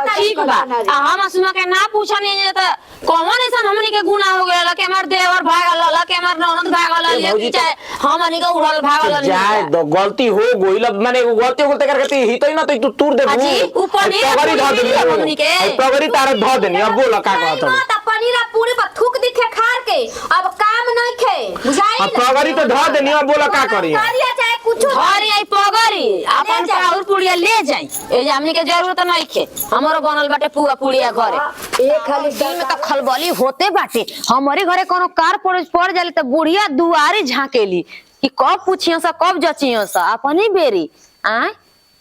ठीक बा हम असुमा के ना पूछनी जे त कौन ऐसा हमनी के गुनाह हो गया कि हमार देवर भागल ल के हमार ननद भागल ले चाहे हमनी के उड़ल भागल जाए दो गलती हो गइल माने गलती होते करके ही तो ना तो तू तूर दे हाजी ऊपर नहीं पगड़ी धर देनी हमनी के पगड़ी तारे धर देनी अब बोल का कहत ना त पनीर पूरी पर थूक दिखे खार के अब काम नहीं खे बुझाई अब पगड़ी तो धर देनी अब बोल का करी कारिया चाहे कुछ धर आई पगड़ी अपन पाउर पुड़िया ले जाई ए हमनी के जरूरत नहीं खे हमरो बनल बाटे पुआ पुड़िया घरे एक खाली दिन में तो खलबली होते बाटे हमारे घरे कोनो कार पड़ जाले त बुढ़िया दुआरे झाकेली कि कब पूछियो सा कब जचियो सा अपनी बेरी आय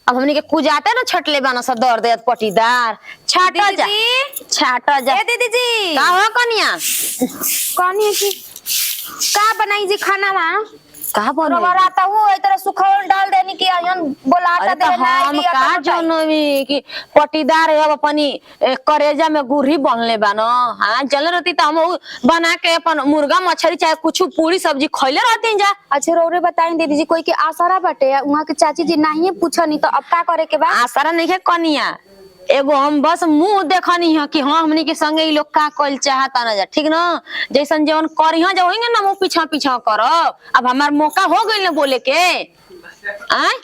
अब हमनी के कुजाते ना छटले बाना सा दर्द देत पटीदार छाटा जा छाटा जा ए दीदी जी का हो कनिया कौन की का बनाई जी खाना में का बने रगड़ाता वो ए तरह सुखौल डाल देनी कि अयन बोलाता दे ना हम का जनवी कि पटीदार है अपनी करेजा में गुरही बनले बानो हां चल रहती त हम बना के अपन मुर्गा मछली चाहे कुछ पूरी सब्जी खइले रहती जा। अच्छा रोरे बताई दीदी जी कोई के आसरा बटे वहां के चाची जी नहीं पूछनी तो अब का करे के बा आसरा नहीं है कनिया एगो हम बस मुंह देखनी है कि हाँ हमनी के संगे ई लोग का कइल चाहता ना जा ठीक ना जैसन जवन करिहा जा होंगे ना मुंह पीछा पीछा करब अब हमार मौका हो गइल ना बोले के आय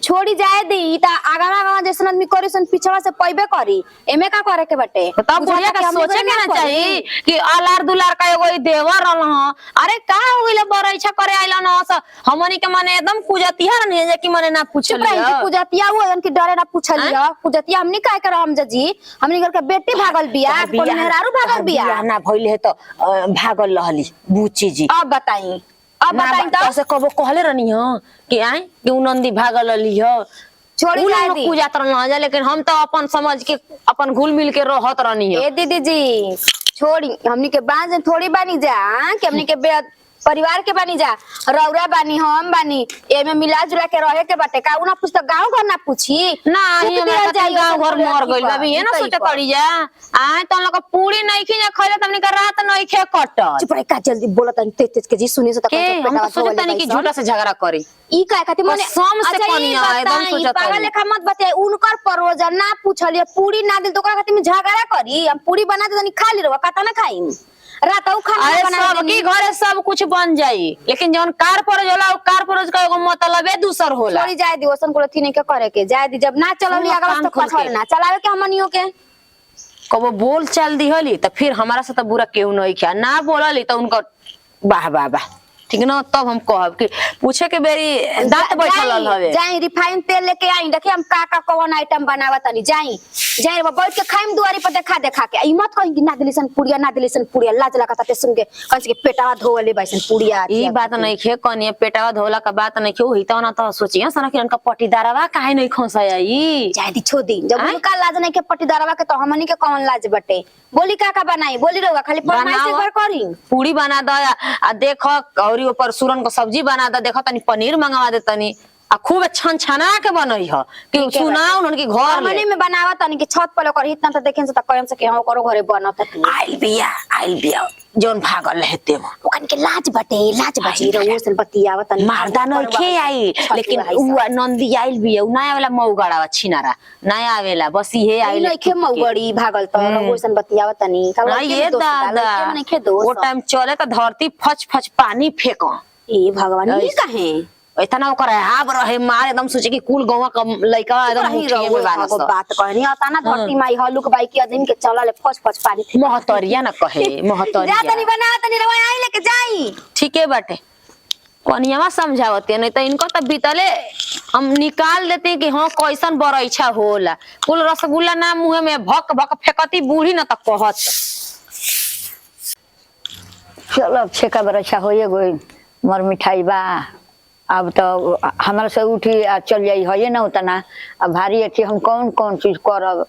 छोड़ी जाए दी ता आगावा जैसन आदमी करी सन पिछवा से पइबे करी एमे का करे के बटे तब बुढ़िया का सोचे के ना चाहिए कि अलार दुलार का एगो देवर रहल ह अरे का हो गइल बरैछा करे आइला ना हमनी के माने एकदम पूजतिया नहीं है कि माने ना पूछलिया पूजतिया वो उनकी डरे ना पूछलिया पूजतिया हमनी काहे कर हम जी हमनी घर के बेटी भागल बिया कोन मेहरारू भागल बिया ना भइले है तो भागल रहली बुची जी अब बताई तो से कबो कहले रहनी हो कि आए कि नंदी भागल ली हो छोड़ी जाए दी पूजा तर ना जा लेकिन हम तो अपन समझ के अपन घुल मिल के रहत रहनी हो ए दीदी जी छोड़ी हमनी के बांझ थोड़ी बानी जा कि हमनी के परिवार के बानी जा रौरा बानी हम बानी एमे मिला जुला के रहे के बाटे का ना पूछ तो गांव घर ना पूछी ना ही हमरा गांव घर मर गइल अभी ये ना सोचे करी जा आए त लोग पूरी नहीं खिया खइले तमनी का रात नहीं खे कट चुप रह का जल्दी बोलत तेज तेज के जी सुनी से के हम तो सोचे तनी कि झूठा से झगड़ा करी ई का खातिर माने सम से कनिया एकदम सोचत पागल लेखा मत बते उनकर परोजन ना पूछलिए पूरी ना दिल तो ओकरा खातिर में झगड़ा करी हम पूरी बना दे तनी खा ली रवा कता ना खाई रातौ खाना बना सब की घरे सब कुछ बन जाई लेकिन जौन कार पर होला कार पर का एगो मतलब है दूसर होला छोड़ी जाए दी ओसन को थी नहीं के करे के जाए दी जब ना चलौली आगे तो पछल ना चलावे के हमनियो के कबो बोल चल दी होली त फिर हमारा से त बुरा केहू नहीं किया ना बोलली त उनका वाह वाह वाह ठीक ना तब हम कहब कि पूछे के बेरी दांत बैठल हवे जाई रिफाइन तेल लेके आई देखी हम का कौन आइटम बनावा तनी जाई बैठ के खाइम दुआरी पर देखा के ई मत कहीं ना दिलिसन पुड़िया लाज लगता ते सुन के कहीं के पेटावा धोवले बैसन पुड़िया ई बात नहीं खे कनिए पेटावा धोला का बात नहीं खे होई त ना त सोचिया सना कि उनका पटीदारवा काहे नहीं खसाया ई जाई दी छोदी जब उनका लाज नहीं के पटीदारवा के तो हमनी के कौन लाज बटे बोली का बनाई बोली रहुआ खाली फरमाइश से घर करी पूरी बना द आ देखो और ऊपर सूरन को सब्जी बना द देखो तनी पनीर मंगवा दे तनी आ खूब छन छना के बनई ह कि सुनाओ उनके घर मने में बनावा तनी के छत पर कर इतना त देखेन से त कहम से के हम करो घरे बनत आइल बिया जोन भागल रहते हो ओकन के लाज बटे रहुआ से बतियावा तनी मारदा नहीं खे आई लेकिन उ नंदी आइल बिया उ नया वाला मौगड़ा छिनारा नया आवेला बस ये आइल नहीं खे मौगड़ी भागल त रहुआ से बतियावा तनी ना ये दादा वो टाइम चले त धरती फच फच पानी फेंको ए भगवान ई काहे इतना ओकर हाब रहे मार एकदम सोचे कि कुल गवा का लइका एकदम मुठिए में बानस बात कहनी आता ना धरती माई हलुक बाई के आदमी के चलले फच फच पानी महतरिया ना कहे महतरिया जा तनी बना तनी रवा आई लेके जाई ठीके बाटे कनियावा समझावते नहीं तो इनको तो बीतले हम निकाल देते कि हाँ कैसन बरैछा होला कुल रसगुल्ला ना मुंह में भक भक फेकती बूढ़ी ना तक कहत चलो अब छेका बरैछा होइए गई मर मिठाई बा अब तो हमारे से उठी चल जाई है ना उतना अब भारी है कि हम कौन कौन चीज करब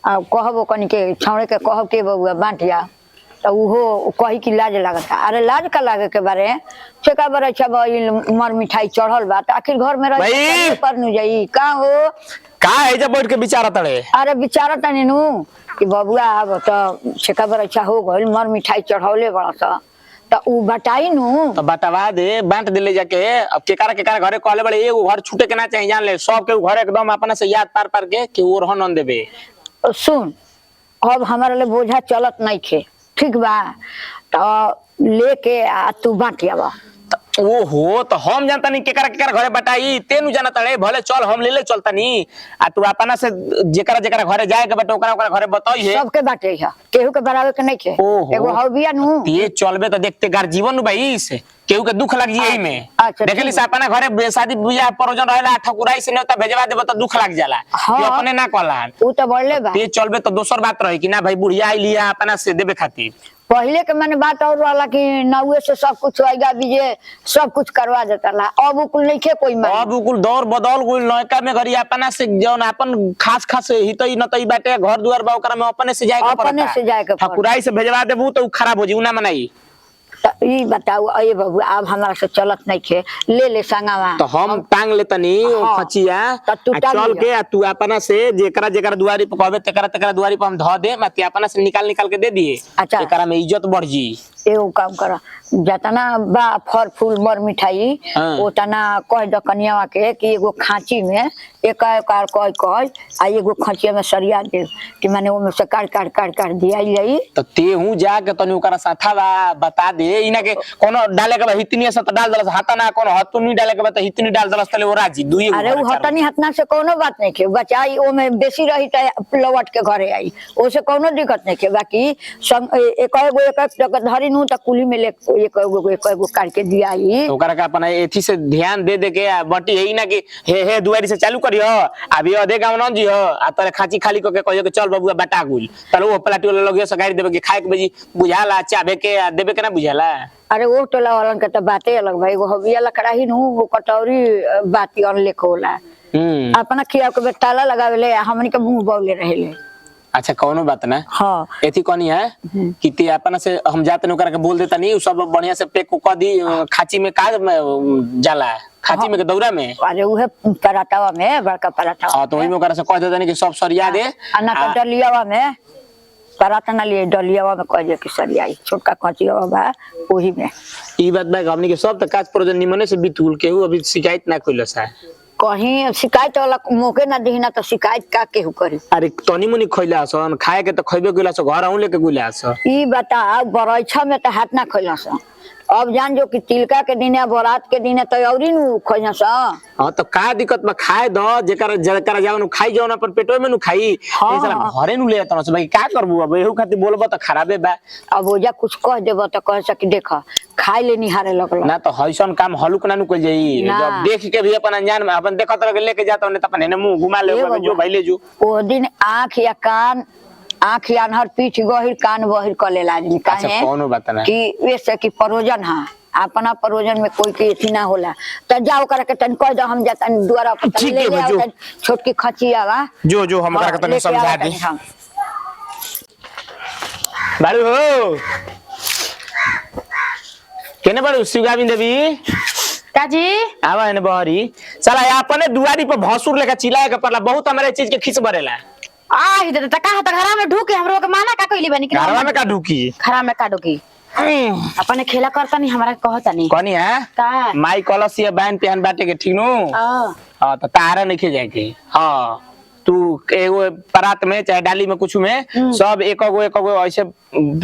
अब कहब कनी के छौड़े के कहब के बउआ बांटिया तो उहो कही कि लाज लगता अरे लाज का लागे के बारे छेका बरैछा भइल मर मिठाई चढ़ल बा तो आखिर घर में रह पर नु जाई का हो का है जब बैठ के विचारा तड़े अरे विचारा तनी नु कि बबुआ अब तो छेका बरैछा हो गइल मर मिठाई चढ़ौले बड़ा सा तो उ बटाई नु तो बटवा दे बांट दे ले जाके अब केकारा घरे कहले बड़े एगो घर छूटे के ना चाहिए जान ले सब के घर एकदम अपना से याद पार के कि वो रहन देबे सुन, अब हमारे लिए बोझा चलत नहीं खे, ठीक बा? तो लेके आ तू बाटिया बा। ओहो तो हम जानता नहीं केकरा केकरा घरे बटाई तेनु जानता रे भले चल हम ले चलता नहीं आ तू अपना से जेकरा जेकरा घरे जाए के बटे ओकरा ओकरा घरे बताई है सबके बाटे है, केहू के बराबर के नहीं खे। ओहो। एगो हौबिया नु ये चलबे तो देखते गार जीवन भाई से केहू के दुख लग जाई में। अच्छा, देखली ठीक। से अपना घरे शादी बियाह परोजन रहेला ठकुराई से नेता भेजवा देबो तो दुख लग जाला। हाँ। ये अपने ना कहलान उ तो बढ़ले बा। ते चलबे तो दोसर बात रही कि ना भाई बुढ़िया आई लिया अपना से देबे खातिर। पहले के मैंने बात और वाला कि नौवे से सब कुछ आएगा बीजे सब कुछ करवा देता ला, अब कुल नहीं खे कोई मन। अब कुल दौर बदल गइल नयका में घरी अपना से जौन अपन खास खास हितई नतई बाटे घर दुआर बा ओकरा में अपने से जाए के पड़ता। अपने से जाए के पड़ता। ठकुराई से भेजवा देबू तो उ खराब हो जी ना मनाई। तो ई बताओ अये बाबू अब हमारा से चलत नहीं खे, ले संगावा। तो हम टांग लेतनी हाँ। खचिया तो तू आ टांग चल लिया। के आ तू अपना से जेकरा जेकरा दुआरी पे कहबे तेकरा तेकरा दुआरी पे हम ध दे मत अपना से निकाल निकाल के दे दिए। अच्छा। एकरा में इज्जत बढ़ जी। एगो काम कर, जतना बा फल फूल मर मिठाई हाँ। ओतना कह द कनियावा के कि एगो खांची में एक कह आ एगो खचिया में सरिया दे कि माने ओमे से काट काट काट काट दिया जाई। तो तेहू जाके तनी ओकरा साथा बा बता दे इना के कोनो डाले के बा हितनी से तो डाल दलस हाथा ना कोनो हतु नहीं डाले के बा तो हितनी डाल दलस तले ओ राजी दुई। अरे उ हतनी हतना से कोनो बात नहीं के, बचाई ओमे बेसी रही त लौट के घरे आई, ओसे कोनो दिक्कत नहीं के। बाकी सब एक जगह धरी नु त कुली में ले एक एगो काट के दिया आई। ओकरा का अपना एथी से ध्यान दे दे के बटी है ना कि हे दुआरी से चालू करियो अभी अधे गांव न जी हो आ तोरे खाची खाली को के कहियो के चल बबुआ बटा गुल तले वो पलाटी वाला लगियो सगाई देबे के खाए के बजी बुझाला चाबे के देबे के ना बुझाला। अरे वो टोला वालन के तो बातें अलग भाई, वो हबिया लकड़ा ही नु वो कटौरी बाती और लेखो होला अपना खिया के ताला लगावेले हमनी के मुंह बौले रहेले। अच्छा कौनो बात ना। हाँ एथी कोनी है कि ते अपना से हम जाते ओकरा के बोल देता नहीं उ सब बढ़िया से पेक को दी खाची में का जाला खाची में के दौरा में। अरे उहे पराठावा में बड़का पराठा। हां तो ओही में ओकरा से कह देता नहीं कि सब सरिया दे अन्ना तो डलियावा में पराठा ना लिए डलियावा में कह दे कि सरियाई छोटका कचियावा बा ओही में। ई बात बा हमनी के सब त काज प्रोजन निमने से बितुल केहू अभी शिकायत ना कइलस है। कहीं शिकायत वाला मौके ना दीना तो शिकायत का केहू करी। अरे तनी मुनी खइला सन खाए के त खइबे गइला स घर आउँ लेके गइला स। ई बता बरैछा में तो हाथ ना खइला स, अब जान जो कि तिलका के दिन बरात के दिन तो औरी नु खइला स। हां तो का दिक्कत बा खाए द जेकर जेकर जावन खाई जवन अपन पेटो में नु खाई हाँ। ई साला घरे नु ले तन से भाई का करबू अब एहू खातिर बोलबो त खराबे बा। अब ओजा कुछ कह देबो तो कह सकी देख खाई ले निहारे लगल ना तो हइसन काम हलुक ना नु कइल जाई ना। जब देख के भी अपन अनजान में अपन देखत रह लेके जाता ने त अपन ने मुंह घुमा ले जो भाई ले जो। ओ दिन आँख या कान आँख या अनहर पीठ गहिर कान बहिर कर ले आदमी अच्छा काहे कौनो बात ना कि वैसे कि परोजन है अपना परोजन में कोई के अथी ना होला तो जाओ कर के तन कह दो हम जाता द्वारा पर ठीक ले है, ले जो। आओ छोटकी खचिया बा जो हमरा के तने लेके समझा आओ दे तनी हम। बारू हो केने बारू शिवगाविन देवी काजी आवा ने बहरी साला अपने दुआरी पर भसुर लेके चिल्लाए के पड़ला बहुत हमरे चीज के खिस भरेला। आ इधर त का घरा में ढूके हमरो के माना का कइली बनी कि घरवा में का ढुकी घरा में का ढूकी अपने खेला करता नहीं हमरा कहता नहीं कनी है का माई कलस ये बैन पहन बाटे के ठीक नु हां तो तारा नहीं खे जाए के। हां तू एगो परात में चाहे डाली में कुछ में सब एक एगो ऐसे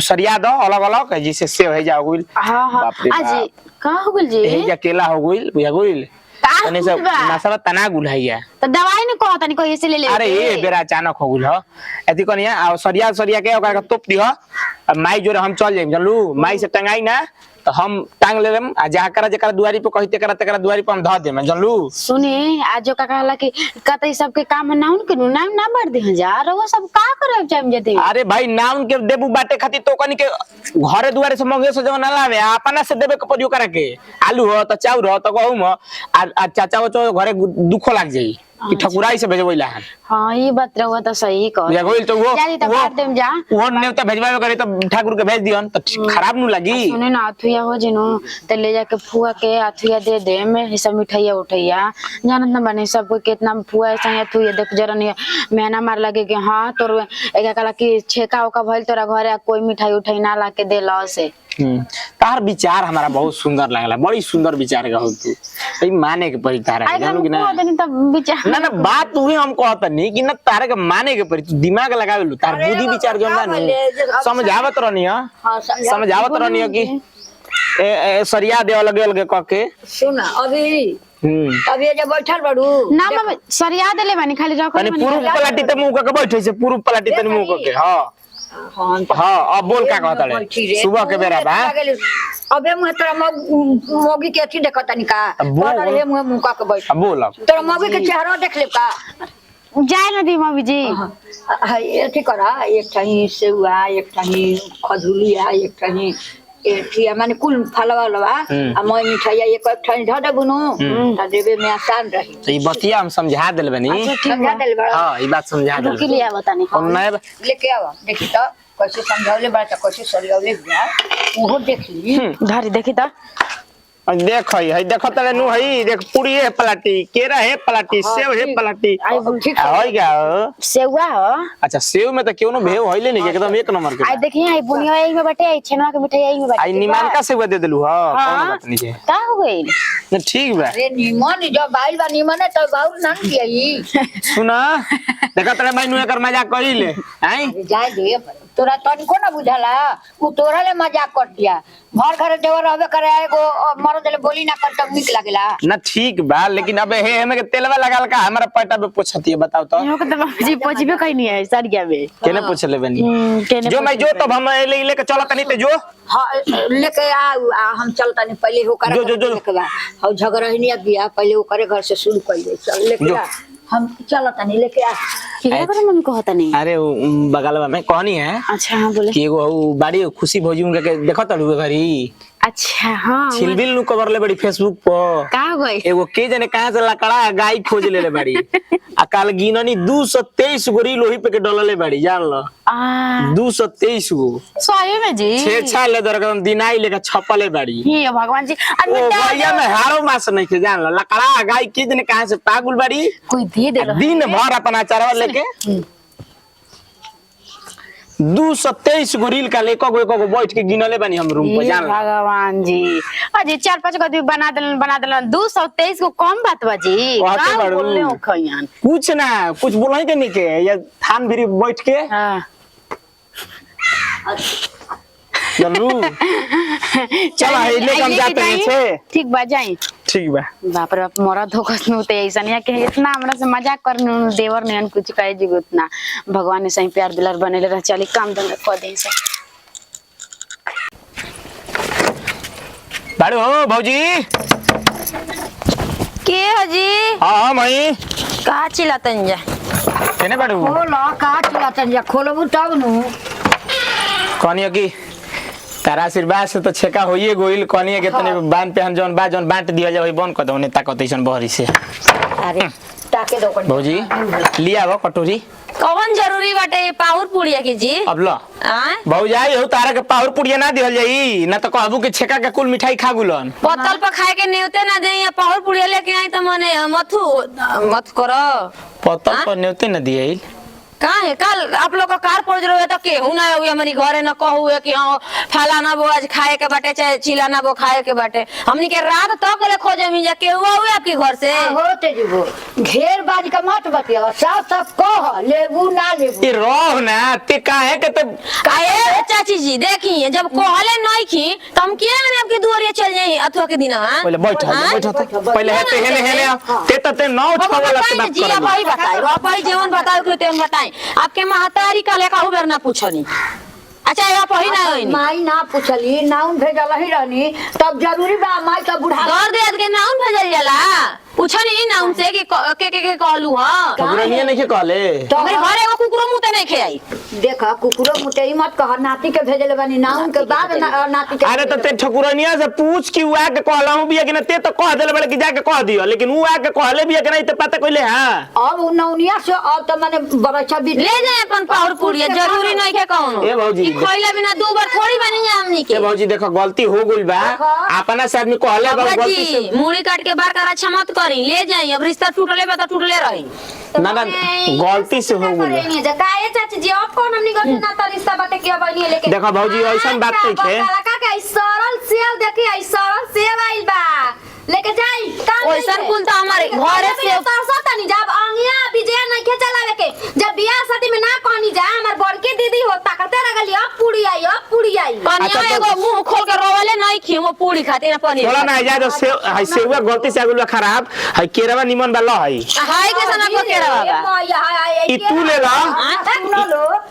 सरिया दो अलग अलग जिससे से हो जाओ गुल। हां हां बाप रे आजी का हो गेल जी यही अकेला हो गुल बुझा गुल का तने सब मसाला तना गुल है या तो दवाई नहीं कहता नहीं कोई ऐसे ले ले अरे ये बेरा अचानक हो गुल ह एती कनिया आ सरिया सरिया के ओकरा के तोप दिह माई जोरे हम चल जाइम जानलू माई से टंगाई ना तो हम टांग लेम आ जाकर जेकर दुआरी पे कहिते करा तेकरा दुआरी पे हम ध देम जानलू। सुने आज जो का कहला कि कतई सबके काम नाउन के नाम ना बढ़ दे जा रहो सब का करे टाइम जदी। अरे भाई नाउन के देबू बाटे खातिर तो कनी के घरे दुआरे से मंगे से जवन लावे अपना से देबे के परियो करा के आलू हो तो चाउर हो तो गहूम हो आ चाचा वो घरे दुखो लाग जाई कि ठकुराई से भेजबैला है। हां ये बात रहुआ तो सही कह या गोइल तो वो जादी तो बात देम जा वो नेवता भेजबावे करे तो ठाकुर के भेज दियन तो खराब नु लगी। सुने ना अथुया हो जिनो ते ले जाके फुआ के अथुया दे दे में ये सब मिठाइया उठैया जानत न बने सब कोई कितना फुआ ऐसा अथुया देख जरा नहीं मेहना मार लगे कि हां तोर एक कहला कि छेका ओका भइल तोरा घरे कोई मिठाई उठाई ना ला के देला से तार विचार हमारा बहुत सुंदर लागला, बड़ी सुंदर विचार का हो तू। ई माने के पड़ी तारा के, जानू कि ना? ना ना बात तू ही हम कहत नहीं कि ना तारे के माने के पड़ी, तू दिमाग लगावे लू, तार बुद्धि विचार जोन ना समझावत रहनी है, समझावत रहनी है कि ए सरिया दे अलग अलग क के। सुन अभी अभी जब बैठल बड़ू ना मम्मी सरिया देले बानी खाली रखो तनी पूर्व पलाटी ते मुंह क के बैठे से, पूर्व पलाटी ते मुंह क के। हां हां अब बोल का कहत रे सुबह के बेरा बा। अबे मुंह तोरा मोगी के अथी देखत तनी का पर हे मुंह क के बैठ। अब बोल तोरा मोगी के चेहरा देख ले का जाए न दी मम्मी जी। अथी करा, एक ठही सेवा, एक ठही खजूलिया, एक ठही एठी माने कुल फलवा लवा आ मैं मिठाइया एक ठही ध दे बुनु त देबे में आसान रही। तो ई बतिया हम समझा देल बनी। समझा देल बड़ा। हां ई बात समझा देल के लिए बतानी हम नहीं लेके आवा देखी तो कैसे समझावले बड़ा त कैसे सरियावले बड़ा ओहो देख ली। घरी देखी तो देख है देखो तले नु है, देख पूरी है पलाटी, केरा है पलाटी, सेव है पलाटी। ठीक है क्या सेवा हो। अच्छा सेव में तो क्यों न भेव होइले नहीं, एकदम एक नंबर के। आई देखिए आई बुनिया आई में बटे, आई छेनवा के मिठाई आई में बटे। आई निमान का सेव दे देलु। हां कौन बात नहीं है, का हो गई ना ठीक बा। अरे निमन जब बाइल बा निमन है तो बाउल ना कियाई। सुना देखा तले मैं नु एकर मजाक कइले हैं। जाय दे तोरा तनको ना बुझाला, उ तोरा ले मजाक कर दिया। घर घर देवर रहबे करे एगो मरद ले बोली ना कर तक निक लागेला ना। ठीक बा लेकिन अबे हे हमें के तेलवा लगाल का हमारा पेटा पे पोछती है, बताओ तो। इहो के तो मम्मी जी पोछबे कहीं नहीं है सरिया में। केने पोछले बनी केने जो मैं जो तब हम ले के चला तनी ते जो। हां लेके आ हम चलता नहीं पहले हो करे लेके बा हम झगड़ा ही नहीं गया पहले वो करे घर से शुरू कर दे। चल लेके आ हम चलता नहीं लेके आ। केना करे मम्मी कहता नहीं। अरे बगलवा में कहनी है। अच्छा हां बोले कि एगो बाड़ी खुशी भौजी उनके के देखत रहू घरी। अच्छा हां छिलबिल नु कवर ले बड़ी फेसबुक पर का हो गई एगो के जने कहां से लकड़ा गाय खोज ले बड़ी आ काल गिननी 223 गो रील ओही पे के डलले बड़ी, जान लो। 223 गो सही में जी छेछा ले दर एकदम दिनाई लेके छपले बड़ी। हे भगवान जी ओ भैया में हारो मास नहीं के, जान लो। लकड़ा गाय के जने कहां से पागल बड़ी, कोई दे दे रहा दिन भर अपन अचारवा लेके 223 गो रील का एको गो बैठ के गिनले बनी हम रूम पे, जान लो। भगवान जी अजी 4-5 गो बना देलन 223 को कम बात बा जी। कहते का बड़ू। बोलले हो खयान कुछ ना कुछ बोलही के नहीं के या थान भी बैठ के हां चलू चल है ले हम जाते हैं छे। ठीक बा जाई। ठीक बा। बाप रे बाप मोरा धोखस नु ते ऐसा नहीं के इतना हमरा से मजाक करनु देवर ने कुछ कहे जी उतना भगवान ने सही प्यार दिलर बनेले रह चली काम धंधा क दे से। बाड़ू हो भौजी के हजी हां मई का चिल्लातन जा केने बाड़ू खोला काट लातन जा खोलबू तब नु कहनी कि तारा आशीर्वाद से तो छेका होइए गोइल। कहनी के तने बांध पे हम जौन बांट दिया जाए बंद कर दो ने ताकत ऐसन बहरी से। अरे ताके दो कर भौजी लिया वो कटोरी कौन जरूरी बाटे पाहुर पुड़िया की जी। अब लो आय भौजाई हो तारा के पाहुर पुड़िया ना दिहल जाई ना तो कहबू के छेका के कुल मिठाई खा गुलन। पतल पर खाए के नेवते ना देई पाहुर पुड़िया लेके आई त मने मत करो पतल पर नेवते न दिए का है कल आप लोग का कार पड़ रहे तो केहू ना हुई हमारी घरे न कहू है कि हां फलाना वो आज खाए के बाटे चाहे चिलाना वो खाए के बाटे हमनी के रात तक ले खोजे मी जा केहू हुए आपके घर से होते जीवो घेर बाज का मत बतिया साफ साफ कह लेबू ना लेबू ये रोह ना ते काहे के ते काहे चाची जी देखी जब कहले नहीं खी तो हम किए ने आपके दुआरिया चल जाई अथवा के दिन हां पहले बैठ पहले हेते हेले ते नौ छवाला के बात जी अब ही बताई अब ही जीवन बताओ कि तेन बताई आपके महतारी का लेका हुबर ना पूछनी। अच्छा ये पही ना होई माई ना पूछली नाउन भेजल ही रहनी तब जरूरी बा माई का बुढ़ा घर दे के नाउन भेजल जाला पूछनी ना उनसे कि के कहलू हां कुकुरनिया नहीं के कहले तो मेरे घर एगो कुकुरो मुते नहीं खेई देखा कुकुरो मुते मत कह नाती के भेजले बनी नाउन के बाद नाती के अरे तो ते ठकुरनिया से पूछ कि उ आके कहलाहू बिया कि ना ते तो कह देले बड़े कि जाके कह दियो लेकिन उ आके कहले बिया कि नहीं ते पता कइले हां अब नौनिया से अब तो माने बरछा भी ले जाए अपन पाहुर पुड़िया जरूरी नहीं के कौन ए भौजी खइला बिना दो बार थोड़ी बनी जा हमनी के ए भौजी देखो गलती हो गइल बा अपना से आदमी कहले बा गलती से जी मुड़ी काट के बार कर अच्छा मत करी ले जाई अब रिश्ता टूटले बा तो टूटले रही ना ना गलती से हो गइल काहे चाची जी अब कौन हमनी घर ना रिश्ता बाटे के बनी लेके देखो भौजी ऐसन बात नहीं थे का के सरल सेव देखी आई सरल सेव आइल बा लेके जाई काम ओइसन कुल तो हमारे घरे से तरसा तनी जब अंगिया विजय नहीं के चलावे के जब बियाह शादी में ना कहनी जा हमर बड़की दीदी हो ताकते लगली अब पूरी आई कनिया एगो मुंह खोल के रोवले नहीं खी वो पूरी खाती ना पनीर थोड़ा ना जा से हाय सेवा गलती से आगुल खराब हाय केरवा निमन बा हाय हाय के सना को केरा बाबा ई तू ले ला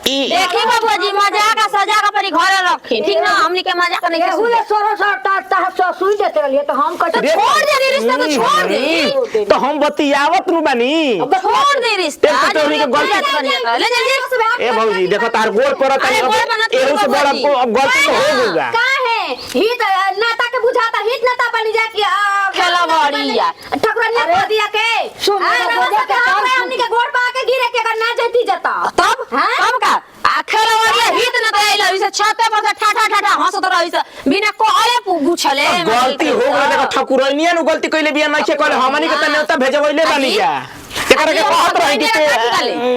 ई देखी बाबू जी मजाक आ सजा के अपनी घरे रखी ठीक ना हमनी के मजाक नहीं के हुले सोरो ता सुई देते रहलिए तो हम कहते छोड़ दे रिश्ता तो छोड़ दे तो हम बतियावत नु बानी छोड़ दे रिश्ता तेरे तो उन्हीं के गलती ले जल्दी ए भौजी देखो तार गोल परत अरे गोल बनत एहू से बड़ा अब गलती तो हो गया का है हित नाता के बुझाता हित नाता बनी जा कि खेला बड़िया ठकुरनिया को दिया के सुन, हमनी के गोड़ पा के गिरे के अगर ना जती जता तब तब का खेला बड़िया हित न आइला इसे छाते पर से ठाठा ठाठा हंसत रही से बिना कोहले पूछले गलती हो गई देखो ठकुरनिया नु गलती कइले बिया नहीं के कहले हमनी के त नेता भेजबइले बानी क्या एकरा के कहत रही कि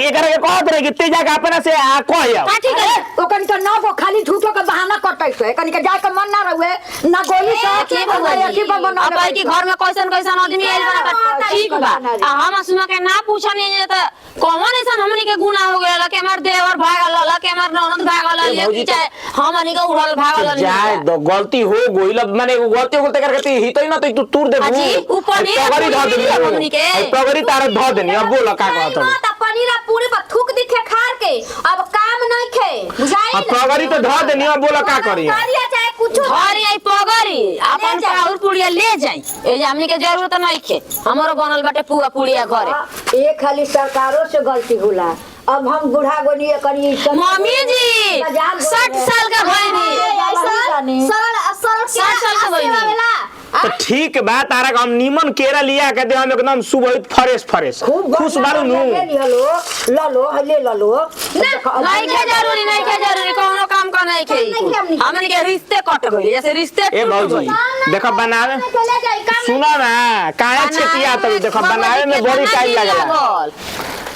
एकरा के कहत रही कि ते जाके अपना से आ कहया ठीक है ओकन के ना को खाली झूठो के बहाना करतै से कन के जाके मन ना रहुए ना गोली से के बना अब आई के घर में कैसन कैसन आदमी आइल बना ठीक बा आ हम सुना के ना पूछनी जे त कौन ऐसा हमनी के गुनाह हो गेल के हमर देवर भागल ल के हमर ननद भागल ये चाहे हमनी के उड़ल भागल जाए दो गलती हो गइल माने गलती हो त करके हितै ना तो तू दे जी ऊपर नहीं हमनी के पगड़ी तार ध देनी अब बोल का कहत त पनीर पूरी पर थूक दिखे खार के अब काम नहीं खे बुझाई अब पगड़ी तो ध देनी अब बोल का करी कारिया चाहे कुछ घर आई पगड़ी अपन चाउर पुड़िया ले जाई ए जे हमनी के जरूरत नहीं खे हमरो बनल बाटे पुआ पुड़िया घरे एक खाली सरकारों से गलती होला अब हम बूढ़ा गोनी करी मम्मी जी 60 साल का भइनी सरल सरल 60 साल का भइनी तो ठीक बा तारा हम नीमन केरा लिया के दे हम एकदम सुबह फ्रेश खुश बारू नु ललो ले ललो नहीं के जरूरी कोनो काम का नहीं के हमनी के रिश्ते कट गई जैसे रिश्ते ए भौजी देखो बनावे चले जाई काम सुना ना काहे छेतिया तो देखो बनावे में बड़ी टाइम लागला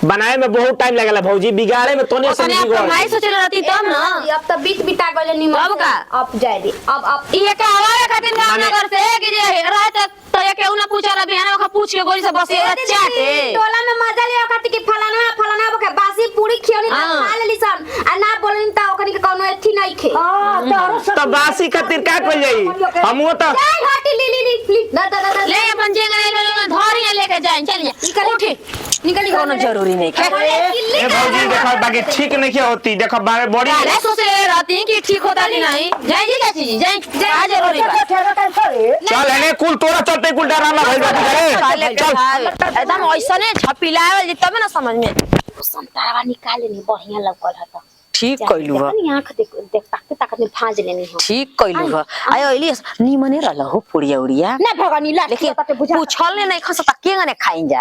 बनाए में बहुत टाइम लगेला भौजी बिगाड़े में तोने से नहीं गो मैं सोचले रहती तब ना अब तो बीत बिता गले निमन अब का अब जाए दी अब ये का हवा खातिर ना नगर से कि जे रहत तो ये केहू ना पूछला बिहान ओखा पूछ के गोली से बस ये चाटे टोला में मजा ले ओकती कि फलाना के बासी पूरी खियोनी खा लेली सन आ ना बोलिन त ओकनी के कोनो एथी नहीं खे तो बासी खातिर का कइल जाई हमहु तो जाई हटी ली ना ले अपन जेंगा धरिया लेके जाई चलिए उठी निकली कोनो जरूरी नहीं खे ए भौजी देखो बाकी ठीक नहीं के होती देखो बारे बड़ी अरे सोचे रहती कि ठीक होता नहीं जाई जी चाची जी जाई आ जरूरी बा चल एने कुल तोरा चलते कुल डराना भइल बा चल एकदम ऐसने झपिलावल तबे ना समझ में संतावा निकाल लेनी बढ़िया लौकल हता ठीक कइलू ह आंख देख ताकत में भाज लेनी हो ठीक कइलू ह आयो इलियस निमने रहल हो पुड़िया उड़िया ना भगनी ला लेकिन पूछल ने नहीं खसता के गने खाइन जा